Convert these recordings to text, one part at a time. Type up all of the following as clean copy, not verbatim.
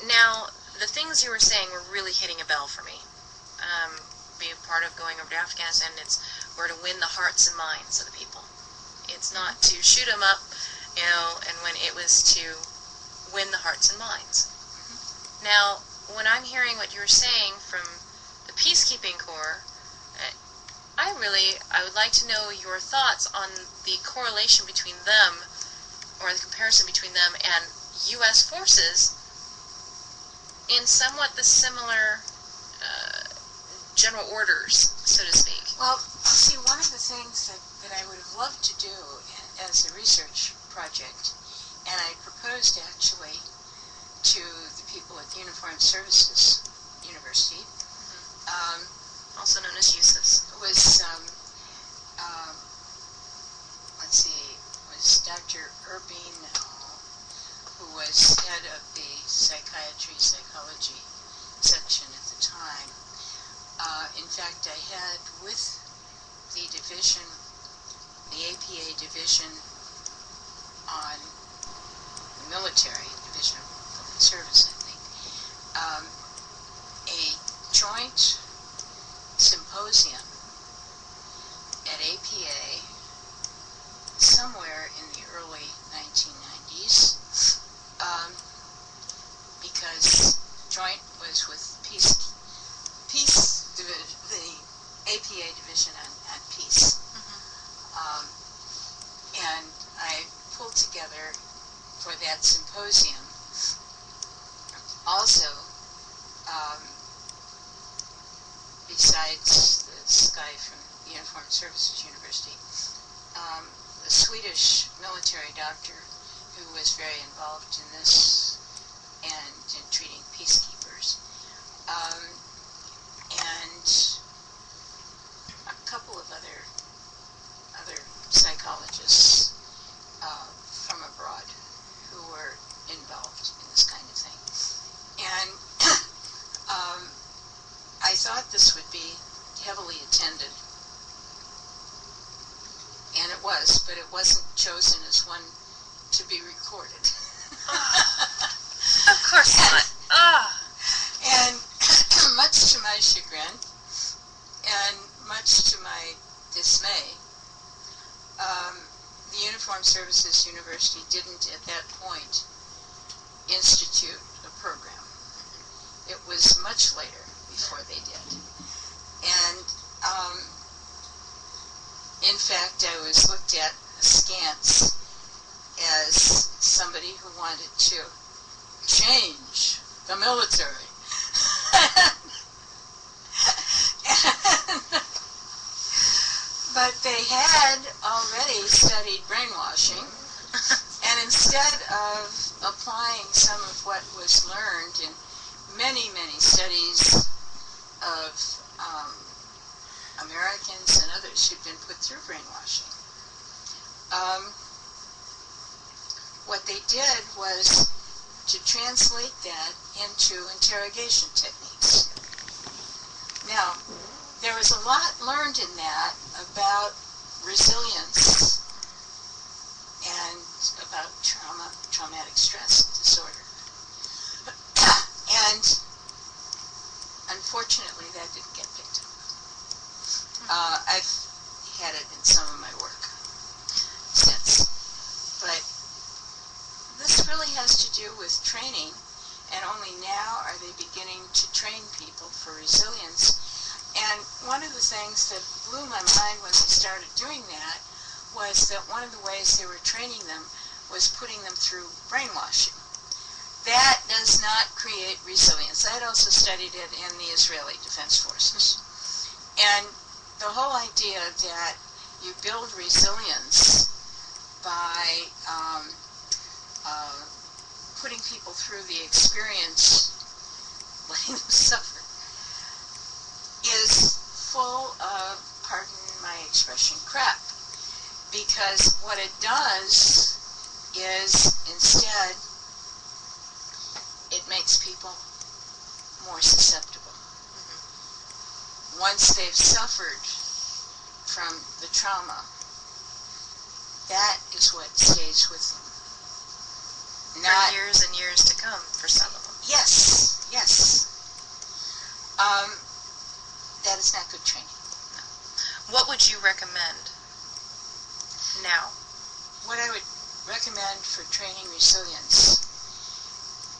Now, the things you were saying were really hitting a bell for me. Be a part of going over to Afghanistan, we're to win the hearts and minds of the people. It's not to shoot them up, and when it was to win the hearts and minds. Now, when I'm hearing what you're saying from the Peacekeeping Corps, I would like to know your thoughts on the correlation between them, or the comparison between them and U.S. forces in somewhat the similar general orders, so to speak. Well, see, one of the things that I would have loved to do as a research project, and I proposed actually to the people at the Uniformed Services University, also known as USIS, was, was Dr. Urbine, who was head of the psychology section at the time. In fact, I had with the division, the APA division on the military division of public service, I think, a joint symposium at APA somewhere in the early 1990s, because joint was with the APA division on peace. And I pulled together for that symposium also, besides this guy from the Uniformed Services University, a Swedish military doctor who was very involved in this and in treating peacekeepers, and a couple of other psychologists from abroad who were involved in this kind of thing. And I thought this would be heavily attended, and it was, but it wasn't chosen as one to be recorded. Of course not. And much to my chagrin, and much to my dismay, the Uniformed Services University didn't at that point institute a program. It was much later before they did. And in fact, I was looked at askance as somebody who wanted to change the military. But they had already studied brainwashing, and instead of applying some of what was learned in many, many studies of Americans and others who'd been put through brainwashing, what they did was to translate that into interrogation techniques. Now, there was a lot learned in that about resilience and about traumatic stress disorder. And unfortunately, that didn't get picked up. I've had it in some of my work since. But this really has to do with training, and only now are they beginning to train people for resilience. And one of the things that blew my mind when they started doing that was that one of the ways they were training them was putting them through brainwashing. That does not create resilience. I had also studied it in the Israeli Defense Forces. And the whole idea that you build resilience by putting people through the experience, letting them suffer, is full of, pardon my expression, crap. Because what it does is, instead, it makes people more susceptible. Once they've suffered from the trauma, that is what stays with them. For years and years to come, for some of them. Yes. That is not good training. What would you recommend now? What I would recommend for training resilience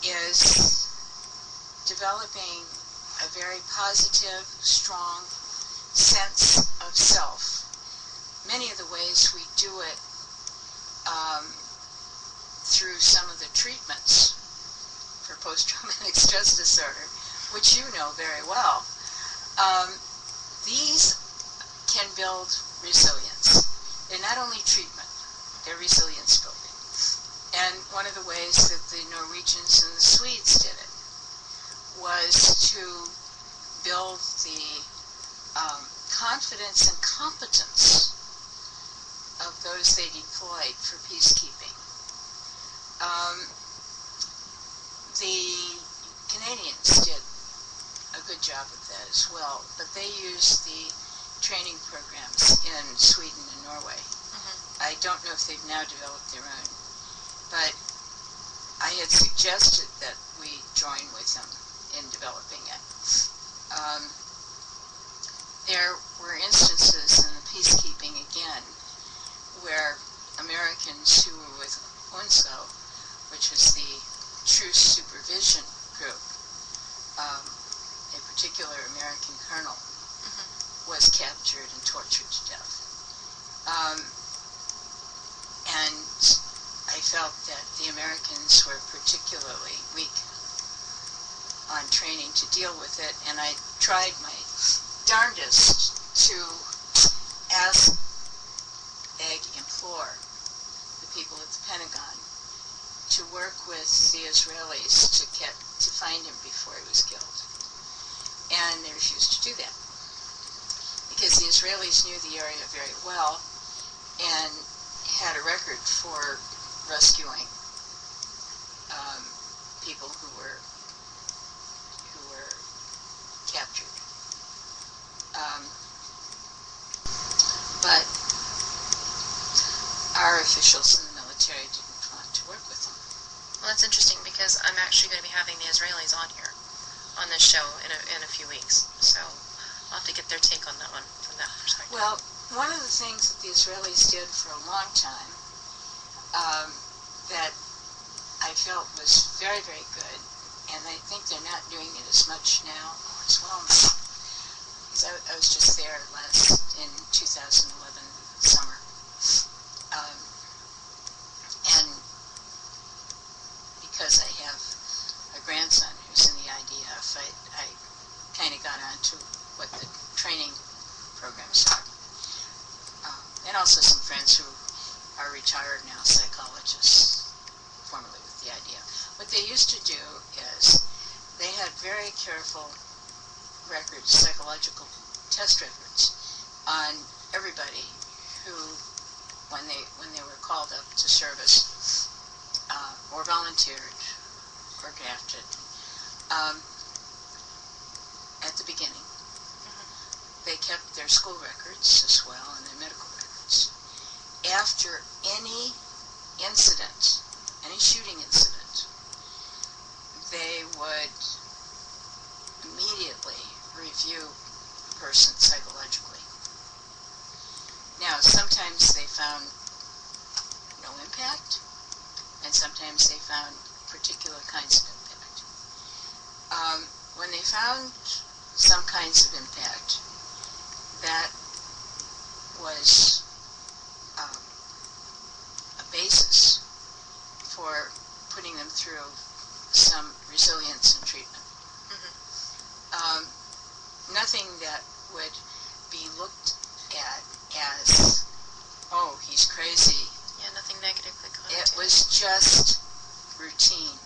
is developing a very positive, strong sense of self. Many of the ways we do it through some of the treatments for post-traumatic stress disorder, which you know very well, these can build resilience. They're not only treatment, they're resilience building. And one of the ways that the Norwegians and the Swedes did it was to build the confidence and competence of those they deployed for peacekeeping. The Canadians did a good job of that as well, but they used the training programs in Sweden and Norway. I don't know if they've now developed their own, but I had suggested that we join with them in developing it. There were instances in the peacekeeping again where Americans who were with UNSO, which was the Truce Supervision Group, a particular American colonel, was captured and tortured to death. And I felt that the Americans were particularly weak on training to deal with it, and I tried my darndest to ask, beg, implore the people at the Pentagon to work with the Israelis to find him before he was killed. And they refused to do that, because the Israelis knew the area very well and had a record for rescuing people who were captured. But our officials in the military didn't want to work with them. Well, that's interesting, because I'm actually going to be having the Israelis on here, on this show, in a few weeks. So I'll have to get their take on that one from that perspective. Well, one of the things that the Israelis did for a long time that I felt was very, very good, and I think they're not doing it as much now, or as well now, because I was just there in 2011 summer. And because I have a grandson who's in the IDF, I kind of got onto what the training programs are. And also some friends who are retired now, psychologists, formerly with the IDF. What they used to do is they had very careful records, psychological test records, on everybody who, when they were called up to service, or volunteered, or drafted, at the beginning. They kept their school records as well, and their medical records. After any incident, any shooting incident, they would immediately review the person psychologically. Now, sometimes they found no impact, and sometimes they found particular kinds of impact. When they found some kinds of impact, that was a basis for putting them through some resilience and treatment. Nothing that would be looked at as, oh, he's crazy. Yeah, nothing negatively connotated. It was just routine.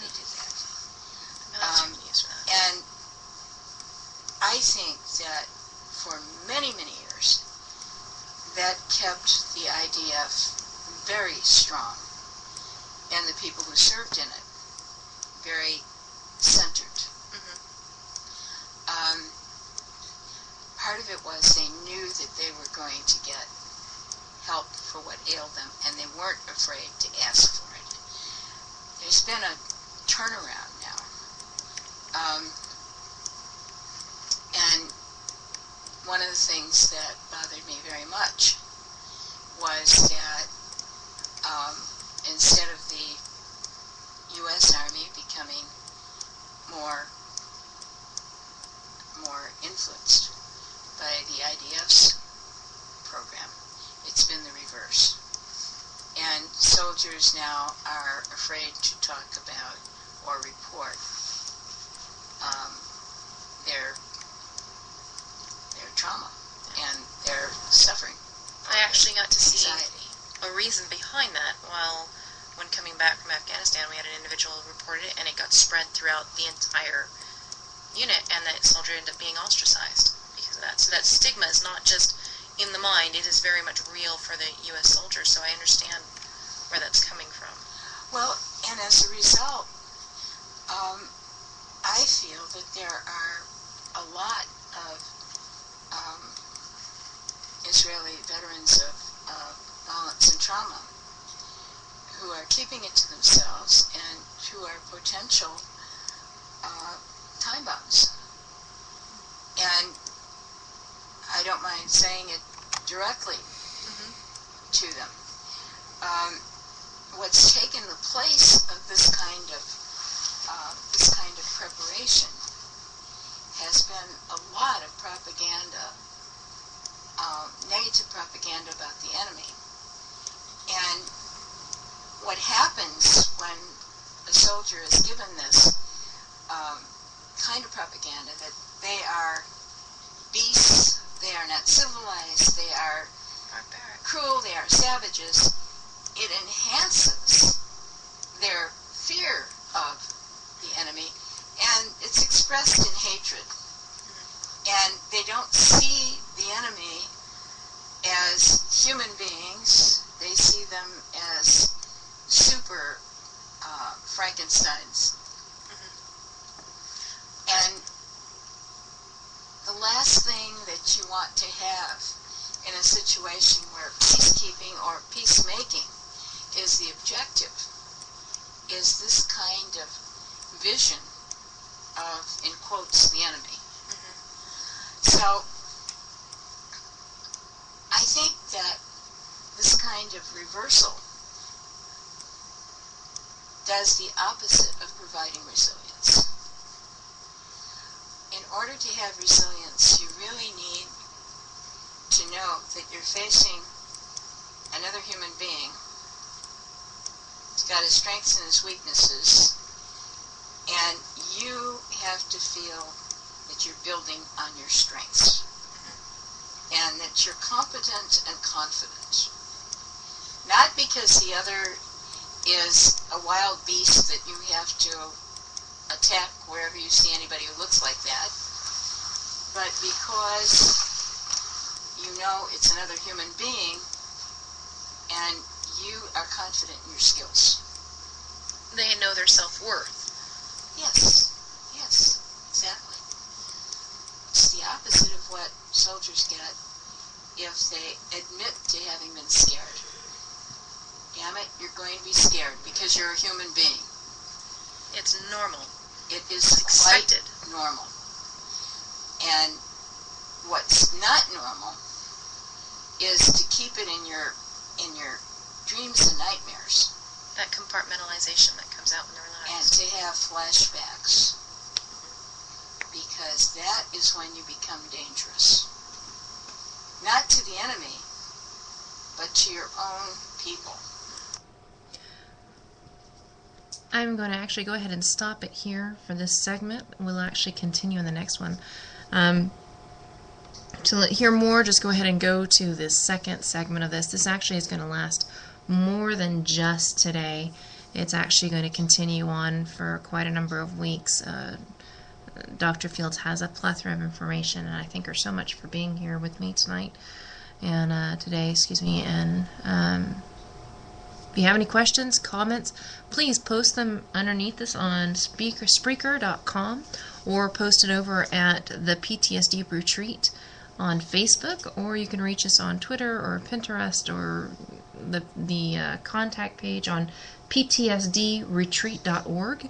They did that. And I think that for many, many years, that kept the IDF very strong, and the people who served in it very centered. Part of it was they knew that they were going to get help for what ailed them, and they weren't afraid to ask for it. There's been a turnaround now. the things that bothered me very much was that instead of the U.S. Army becoming more influenced by the IDF's program, it's been the reverse. And soldiers now are afraid to talk about or report their trauma and their suffering. I actually got to see anxiety. a reason behind that. When coming back from Afghanistan, we had an individual who reported it, and it got spread throughout the entire unit, and that soldier ended up being ostracized because of that. So that stigma is not just in the mind, it is very much real for the U.S. soldiers, so I understand where that's coming from. Well, and as a result, I feel that there are a lot of Israeli veterans of violence and trauma who are keeping it to themselves and who are potential time bombs. And I don't mind saying it directly to them. What's taken the place of this kind of preparation has been a lot of propaganda, negative propaganda about the enemy. And what happens when a soldier is given this kind of propaganda, that they are beasts, they are not civilized, they are Barbaric. Cruel, they are savages, it enhances their fear of the enemy, and it's expressed in hatred. And they don't see the enemy as human beings, they see them as super Frankensteins. And the last thing that you want to have in a situation where peacekeeping or peacemaking is the objective is this kind of vision of, in quotes, the enemy. So I think that this kind of reversal does the opposite of providing resilience. In order to have resilience, you really need to know that you're facing another human being. He's got his strengths and his weaknesses, and you have to feel that you're building on your strengths, and that you're competent and confident. Not because the other is a wild beast that you have to attack wherever you see anybody who looks like that, but because you know it's another human being and you are confident in your skills. They know their self-worth. Yes, exactly. It's the opposite of what soldiers get if they admit to having been scared. Damn it, you're going to be scared because you're a human being. It's normal. It is expected. Quite normal. And what's not normal is to keep it in your dreams and nightmares. That compartmentalization that comes out in their lives. And to have flashbacks. Because that is when you become dangerous. Not to the enemy, but to your own people. I'm going to actually go ahead and stop it here for this segment. We'll actually continue in the next one. To hear more, just go ahead and go to the second segment of this. This actually is going to last more than just today. It's actually going to continue on for quite a number of weeks. Dr. Fields has a plethora of information, and I thank her so much for being here with me tonight and today, and if you have any questions, comments, please post them underneath this on Spreaker.com or post it over at the PTSD Retreat on Facebook, or you can reach us on Twitter or Pinterest or the contact page on ptsdretreat.org.